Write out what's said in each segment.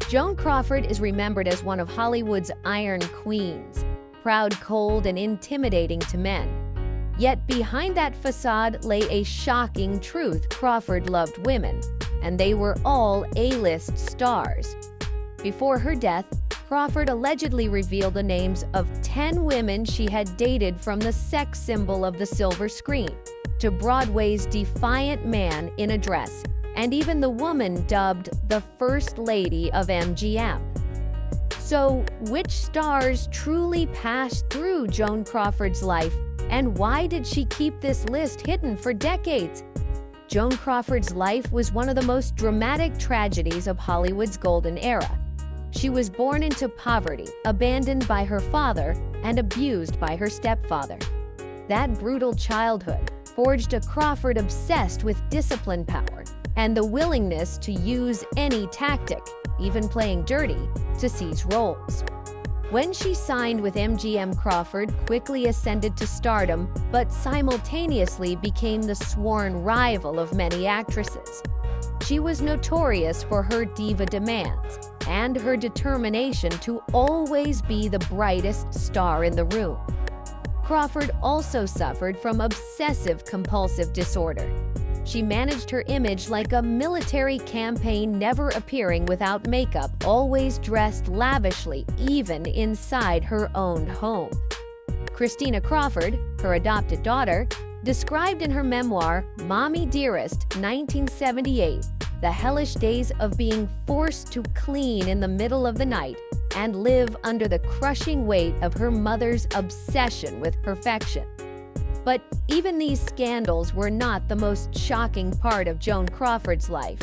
Joan Crawford is remembered as one of Hollywood's iron queens, proud, cold, and intimidating to men. Yet behind that facade lay a shocking truth: Crawford loved women, and they were all A-list stars. Before her death, Crawford allegedly revealed the names of 10 women she had dated, from the sex symbol of the silver screen to Broadway's defiant man in a dress, and even the woman dubbed the First Lady of MGM. So, which stars truly passed through Joan Crawford's life, and why did she keep this list hidden for decades? Joan Crawford's life was one of the most dramatic tragedies of Hollywood's golden era. She was born into poverty, abandoned by her father, and abused by her stepfather. That brutal childhood forged a Crawford obsessed with discipline, power, and the willingness to use any tactic, even playing dirty, to seize roles. When she signed with MGM, Crawford quickly ascended to stardom, but simultaneously became the sworn rival of many actresses. She was notorious for her diva demands and her determination to always be the brightest star in the room. Crawford also suffered from obsessive-compulsive disorder. She managed her image like a military campaign, never appearing without makeup, always dressed lavishly, even inside her own home. Christina Crawford, her adopted daughter, described in her memoir, Mommy Dearest, 1978, the hellish days of being forced to clean in the middle of the night and live under the crushing weight of her mother's obsession with perfection. But even these scandals were not the most shocking part of Joan Crawford's life.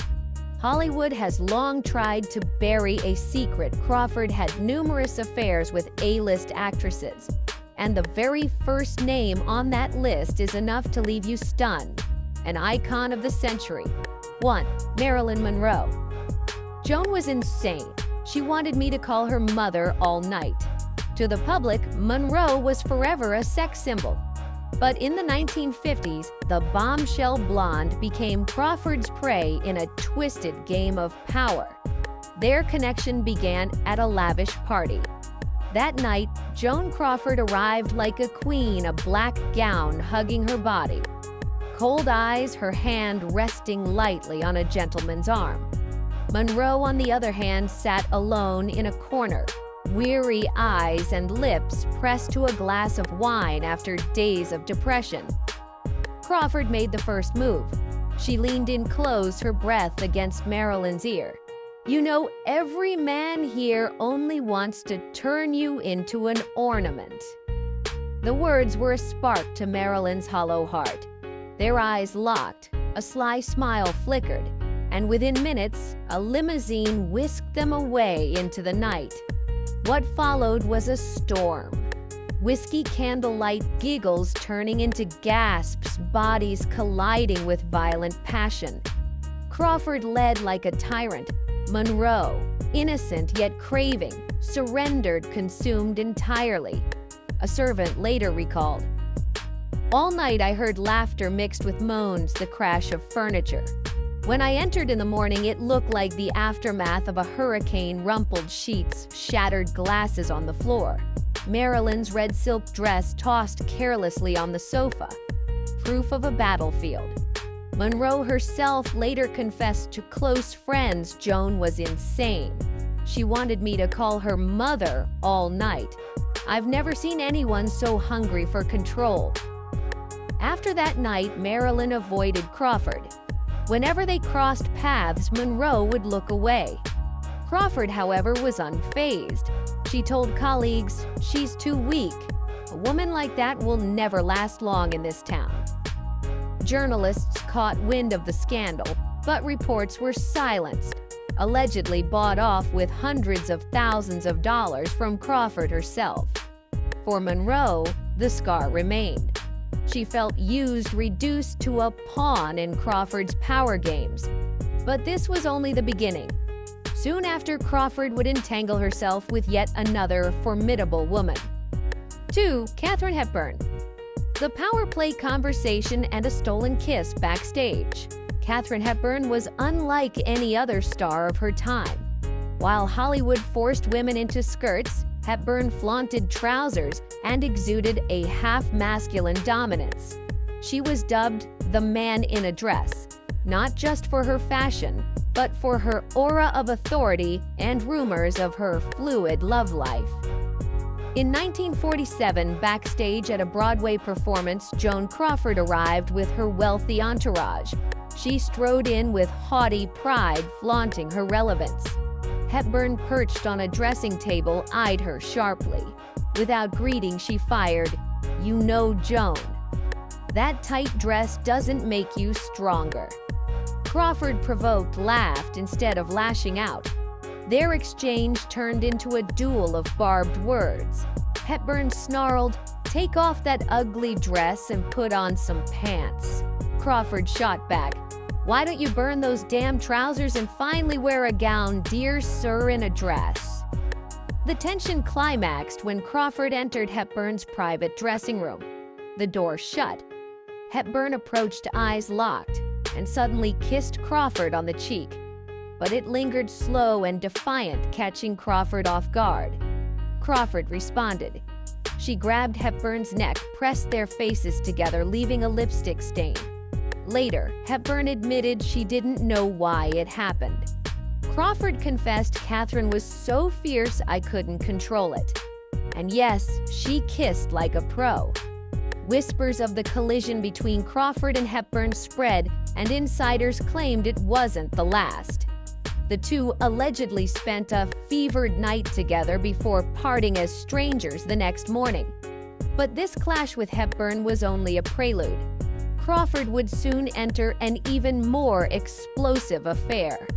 Hollywood has long tried to bury a secret. Crawford had numerous affairs with A-list actresses, and the very first name on that list is enough to leave you stunned. An icon of the century. 1. Marilyn Monroe. Joan was insane. She wanted me to call her mother all night. To the public, Monroe was forever a sex symbol. But in the 1950s, the bombshell blonde became Crawford's prey in a twisted game of power. Their connection began at a lavish party. That night, Joan Crawford arrived like a queen, a black gown hugging her body. Cold eyes, her hand resting lightly on a gentleman's arm. Monroe, on the other hand, sat alone in a corner, weary eyes and lips pressed to a glass of wine after days of depression. Crawford made the first move. She leaned in close, her breath against Marilyn's ear. "You know, every man here only wants to turn you into an ornament." The words were a spark to Marilyn's hollow heart. Their eyes locked, a sly smile flickered, and within minutes, a limousine whisked them away into the night. What followed was a storm. Whiskey candlelight giggles turning into gasps, bodies colliding with violent passion. Crawford led like a tyrant. Monroe, innocent yet craving, surrendered, consumed entirely. A servant later recalled, "All night I heard laughter mixed with moans, the crash of furniture. When I entered in the morning, it looked like the aftermath of a hurricane: rumpled sheets, shattered glasses on the floor. Marilyn's red silk dress tossed carelessly on the sofa, proof of a battlefield." Monroe herself later confessed to close friends Joan was insane. "She wanted me to call her mother all night. I've never seen anyone so hungry for control." After that night, Marilyn avoided Crawford. Whenever they crossed paths, Monroe would look away. Crawford, however, was unfazed. She told colleagues, "She's too weak. A woman like that will never last long in this town." Journalists caught wind of the scandal, but reports were silenced, allegedly bought off with hundreds of thousands of dollars from Crawford herself. For Monroe, the scar remained. She felt used, reduced to a pawn in Crawford's power games. But this was only the beginning. Soon after, Crawford would entangle herself with yet another formidable woman. 2. Katharine Hepburn. The power play conversation and a stolen kiss backstage. Katharine Hepburn was unlike any other star of her time. While Hollywood forced women into skirts, Hepburn flaunted trousers and exuded a half-masculine dominance. She was dubbed the man in a dress, not just for her fashion, but for her aura of authority and rumors of her fluid love life. In 1947, backstage at a Broadway performance, Joan Crawford arrived with her wealthy entourage. She strode in with haughty pride, flaunting her relevance. Hepburn, perched on a dressing table, eyed her sharply. Without greeting, she fired, "You know, Joan, that tight dress doesn't make you stronger." Crawford, provoked, laughed instead of lashing out. Their exchange turned into a duel of barbed words. Hepburn snarled, "Take off that ugly dress and put on some pants." Crawford shot back, "Why don't you burn those damn trousers and finally wear a gown, dear sir, in a dress?" The tension climaxed when Crawford entered Hepburn's private dressing room. The door shut. Hepburn approached, eyes locked, and suddenly kissed Crawford on the cheek. But it lingered, slow and defiant, catching Crawford off guard. Crawford responded. She grabbed Hepburn's neck, pressed their faces together, leaving a lipstick stain. Later, Hepburn admitted she didn't know why it happened. Crawford confessed, "Catherine was so fierce I couldn't control it." And yes, she kissed like a pro. Whispers of the collision between Crawford and Hepburn spread, and insiders claimed it wasn't the last. The two allegedly spent a fevered night together before parting as strangers the next morning. But this clash with Hepburn was only a prelude. Crawford would soon enter an even more explosive affair.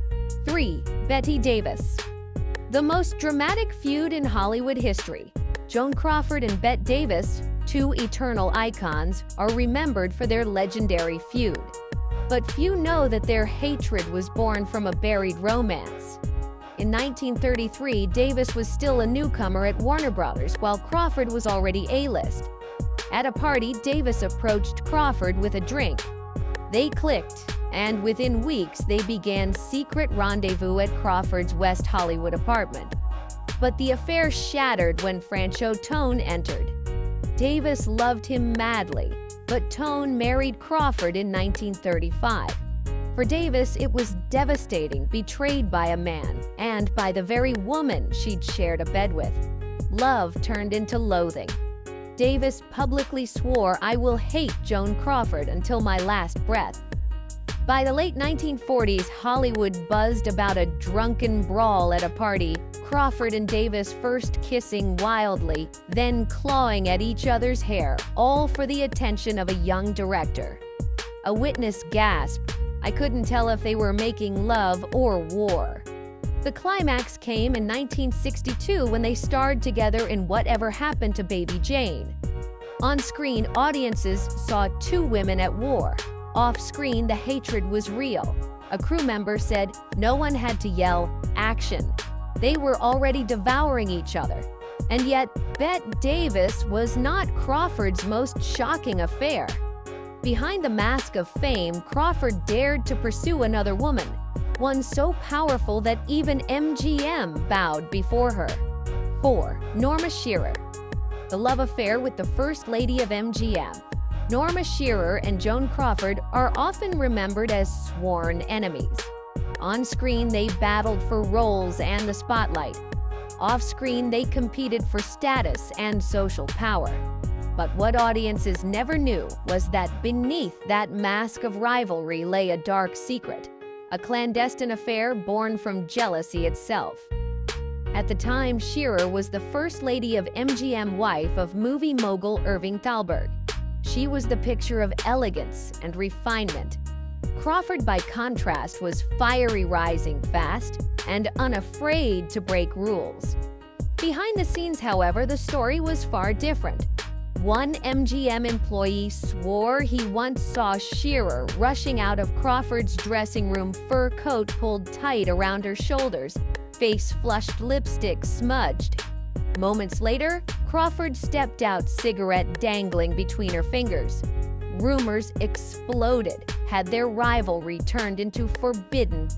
3. Bette Davis. The most dramatic feud in Hollywood history. Joan Crawford and Bette Davis, two eternal icons, are remembered for their legendary feud. But few know that their hatred was born from a buried romance. In 1933, Davis was still a newcomer at Warner Brothers, while Crawford was already A-list. At a party, Davis approached Crawford with a drink. They clicked, and within weeks they began secret rendezvous at Crawford's West Hollywood apartment. But the affair shattered when Franco Tone entered. Davis loved him madly, but Tone married Crawford in 1935. For Davis, it was devastating, betrayed by a man, and by the very woman she'd shared a bed with. Love turned into loathing. Davis publicly swore, "I will hate Joan Crawford until my last breath." By the late 1940s, Hollywood buzzed about a drunken brawl at a party, Crawford and Davis first kissing wildly, then clawing at each other's hair, all for the attention of a young director. A witness gasped, "I couldn't tell if they were making love or war." The climax came in 1962 when they starred together in Whatever Happened to Baby Jane. On screen, audiences saw two women at war. Off-screen, the hatred was real. A crew member said, "No one had to yell, 'Action.' They were already devouring each other." And yet, Bette Davis was not Crawford's most shocking affair. Behind the mask of fame, Crawford dared to pursue another woman, one so powerful that even MGM bowed before her. 4. Norma Shearer. The love affair with the First Lady of MGM. Norma Shearer and Joan Crawford are often remembered as sworn enemies. On screen, they battled for roles and the spotlight. Off-screen, they competed for status and social power. But what audiences never knew was that beneath that mask of rivalry lay a dark secret, a clandestine affair born from jealousy itself. At the time, Shearer was the First Lady of MGM, wife of movie mogul Irving Thalberg. She was the picture of elegance and refinement. Crawford, by contrast, was fiery, rising fast, and unafraid to break rules. Behind the scenes, however, the story was far different. One MGM employee swore he once saw Shearer rushing out of Crawford's dressing room, fur coat pulled tight around her shoulders, face flushed, lipstick smudged. Moments later, Crawford stepped out, cigarette dangling between her fingers. Rumors exploded. Had their rivalry turned into forbidden